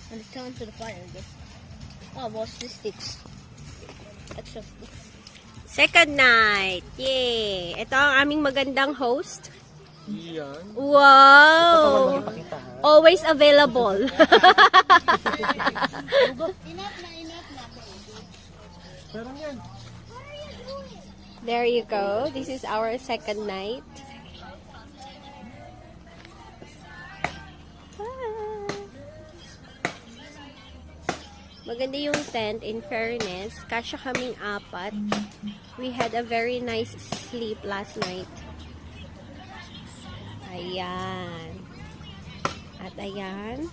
And it's on to the fire, I guess. Oh, what's the sticks? Extra sticks. Second night. Yay! Ito ang aming magandang host. Yan. Wow! Always available. Enough na. Parang yan. There you go. This is our second night. Maganda yung tent, in fairness. Kasya kaming apat. We had a very nice sleep last night. Ayan. At ayan.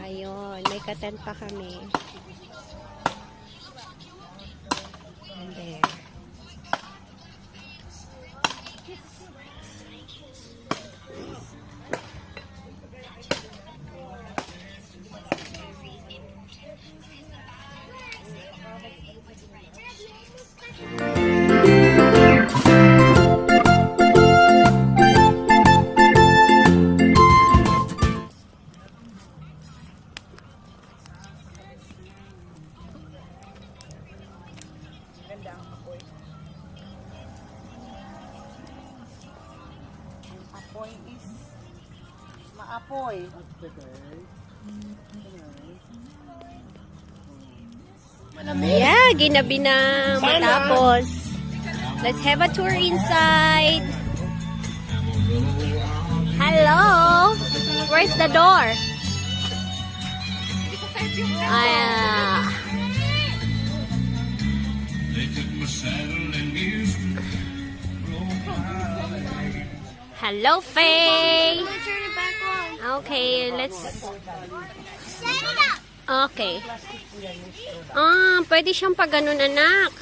Ayun. May katent pa kami. And there. Apoy is maapoy. Yeah, ginabi na matapos. Let's have a tour inside. Hello. Where's the door? Hello, Faye. Turn it back on. Okay, let's... Set it up. Okay. Pwede siyang pag-ganun, anak.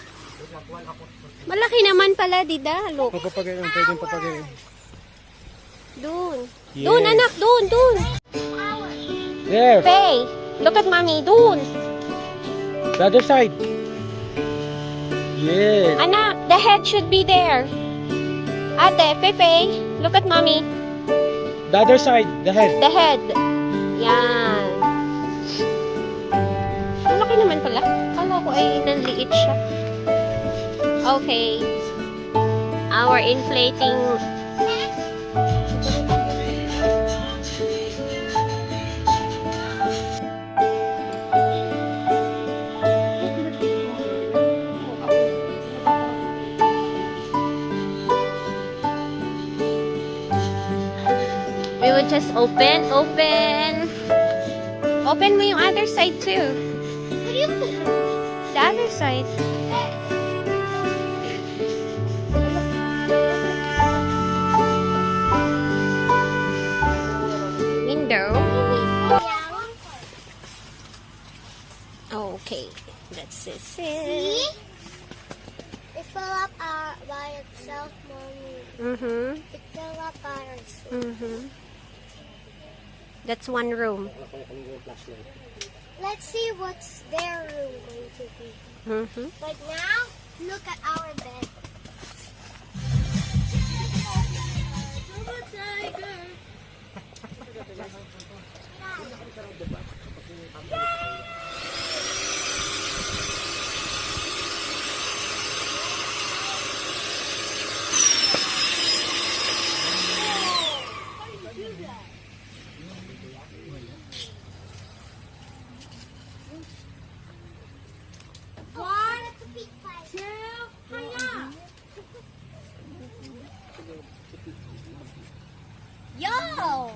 Malaki naman pala, Dida. Look. Papapagayin, pwedeng papagayin. Doon. Yes. Doon, anak. Doon, doon. There! Faye, look at mommy. Doon. The other side! Yes! Anak, the head should be there. Ate, Pepe, look at mommy. The other side, the head. The head. Yan. Ang laki naman pala. Kala ko ay nanliit siya. Okay. Our inflating... We would just open. Open mo yung other side too. What do you think? The other side. Window. Okay. That's it. See? It fell up by itself, Mommy. Mm-hmm. It fell up by itself. That's one room. Let's see what's their room going to be. Mm-hmm. But now, look at our bed. Yo!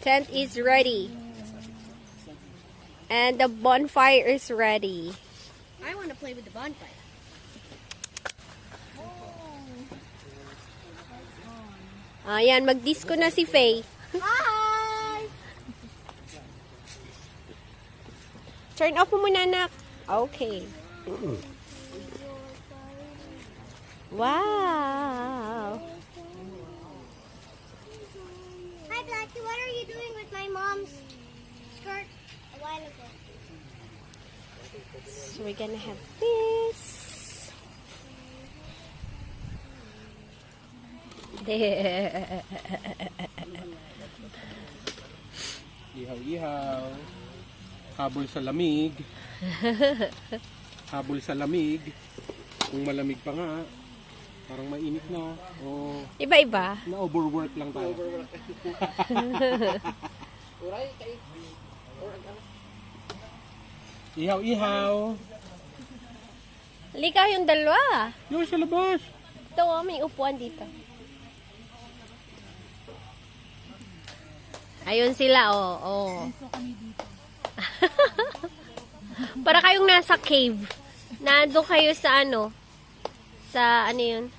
Tent is ready. And the bonfire is ready. I want to play with the bonfire. Ayan, mag-disco na si Faye. Hi! Turn off mo muna, anak. Okay. Wow. Hi, Blackie. What are you doing with my mom's skirt a while ago? So we're gonna have this. Ihaw-ihaw. Habol sa lamig. Habol sa lamig. Kung malamig pa nga, parang mainit na. O Iba-iba. na-overwork lang tayo. Ihaw-ihaw. Likaw yung dalawa. Yung sa labas. Ito, oh, may upuan dito. Ayun sila, oh. Oh. Para kayong nasa cave. Nandun kayo sa ano? Sa ano yun?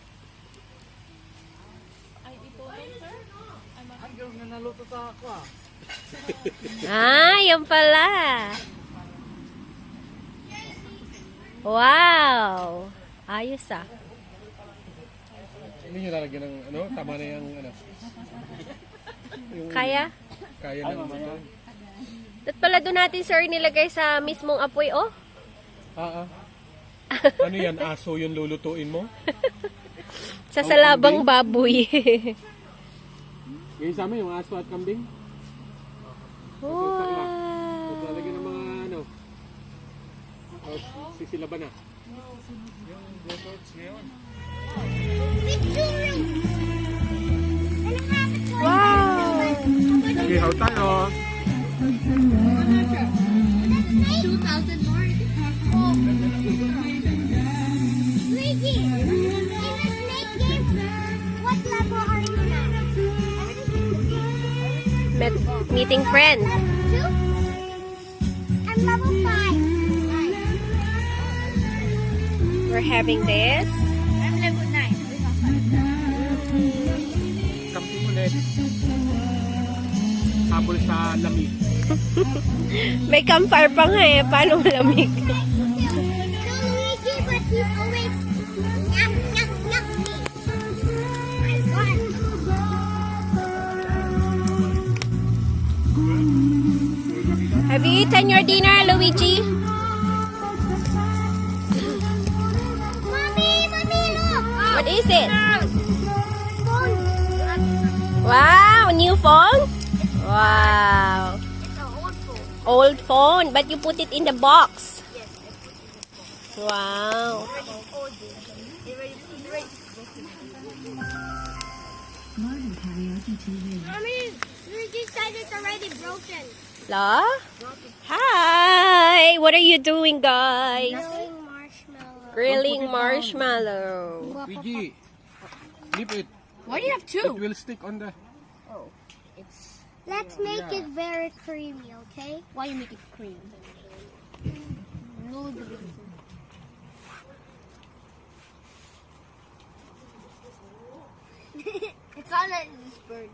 Yan pala. Wow. Ayos ah. Hindi nyo lalagyan ng ano, tama na yung ano. Yung Kaya? kaya na ito. At pala doon natin, sir, nilagay sa mismong apoy, oh. Ano yan, aso yung lulutuin mo? Sa salabang baboy. Ngayon sa amin, yung aso at kambing. Wow. Lalagyan ng mga ano. Sisilaban na. Victory! And I have a toy. Wow. Ihaw tayo. 2,000 more. Oh. Luigi, in the snake game, what level are you now? Meeting friends. 2? I'm level 5. We're having this. I'm level 9. Kambing ulit. Habol sa lamig. May campfire pa nga eh. Paano malamig? So Luigi, but he's always nyam, nyam, nyam me. I'm gone. Have you eaten your dinner, Luigi? Mommy, look. What is it? Phone. Wow, new phone? Wow. It's an old phone. Old phone, but you put it in the box. Wow. Mommy, Luigi said it's already broken. La? Hi! What are you doing, guys? Grilling marshmallow. Grilling marshmallow. Luigi, flip it. Why do you have It will stick on the... Let's make it very creamy, okay? Why you make it cream? It's on this bird.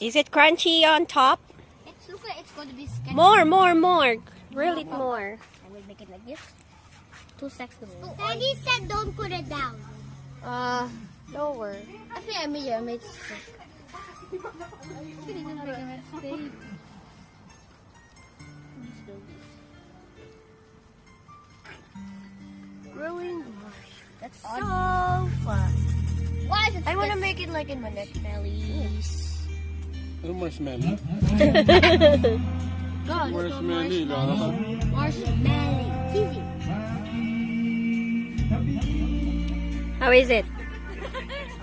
Is it crunchy on top? It's look like it's going to be sketchy. More. Grill it more. I will make it like this. 2 seconds. Daddy said don't put it down. Lower. I think I made it. Grilling. That's so fun. Why is it? I want to make it like in marshmallows. Ano marshmallow? God, Marshmallow lang. marshmallow. Easy. How is it?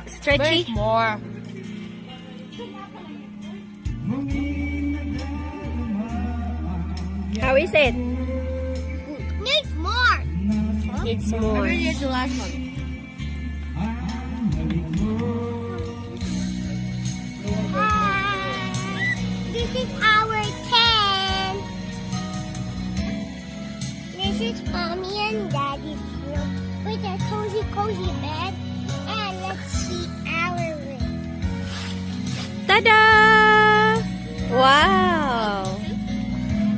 Stretchy? More. How is it? Needs more. It's more. Here's the last one. Hi. This is our tent. This is Mommy and Daddy's room with a cozy bed. And let's see our room. Tada! Wow!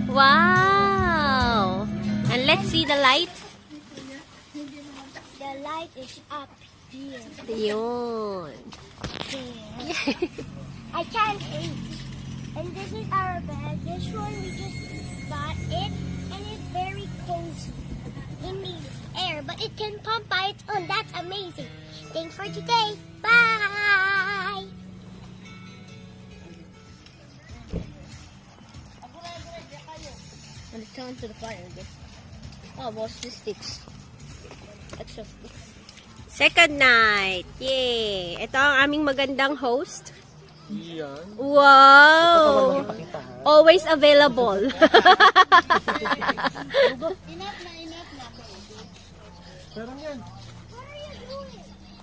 Wow! And let's see the light. The light is up here. Yun. I can't see. And this is our bed. This one we just got it, and it's very cozy. It needs air, but it can pump by its own. That's amazing. Thanks for today. Bye. turn to the fire. Oh, what's the sticks? Extra sticks. Second night. Yay! Ito ang aming magandang host. Yan. Wow! Always available. Parang yan.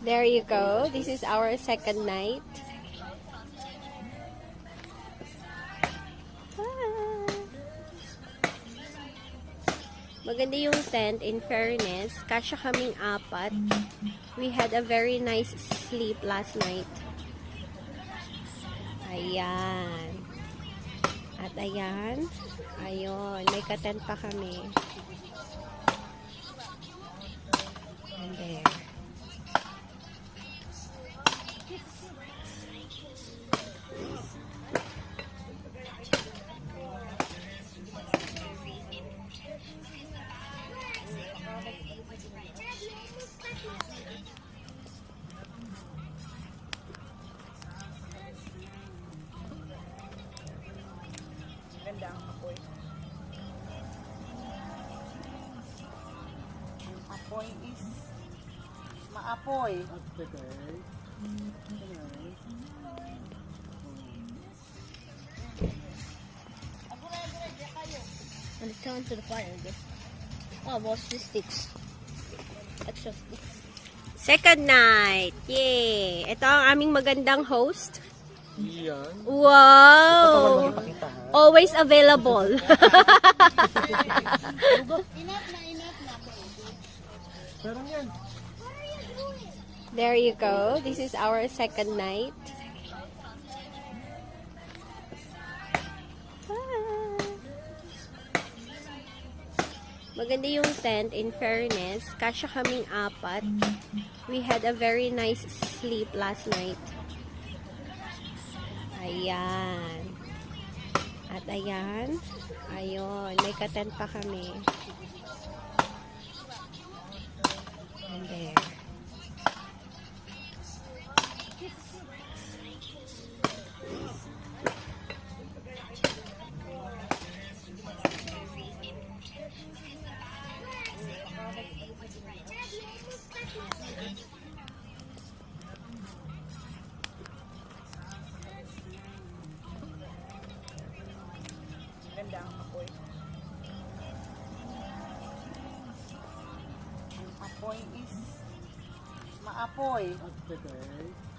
There you go. This is our second night. Maganda yung tent, in fairness. Kasya kaming apat. We had a very nice sleep last night. Ayan. At ayan. Ayun. May katent pa kami. And there. Ganda ang apoy. Ang apoy is maapoy. Okay. And turn to the fire. Oh, what's the sticks? Extra sticks. Second night. Yay! Ito ang aming magandang host. Yan. Wow! Always available. Parang yan. There you go. This is our second night. Maganda yung tent, in fairness. Kasya kaming apat. We had a very nice sleep last night. Ayan. At ayan. Ayun. May katent pa kami. And there. Ganda ang apoy. Ang apoy is maapoy. Okay.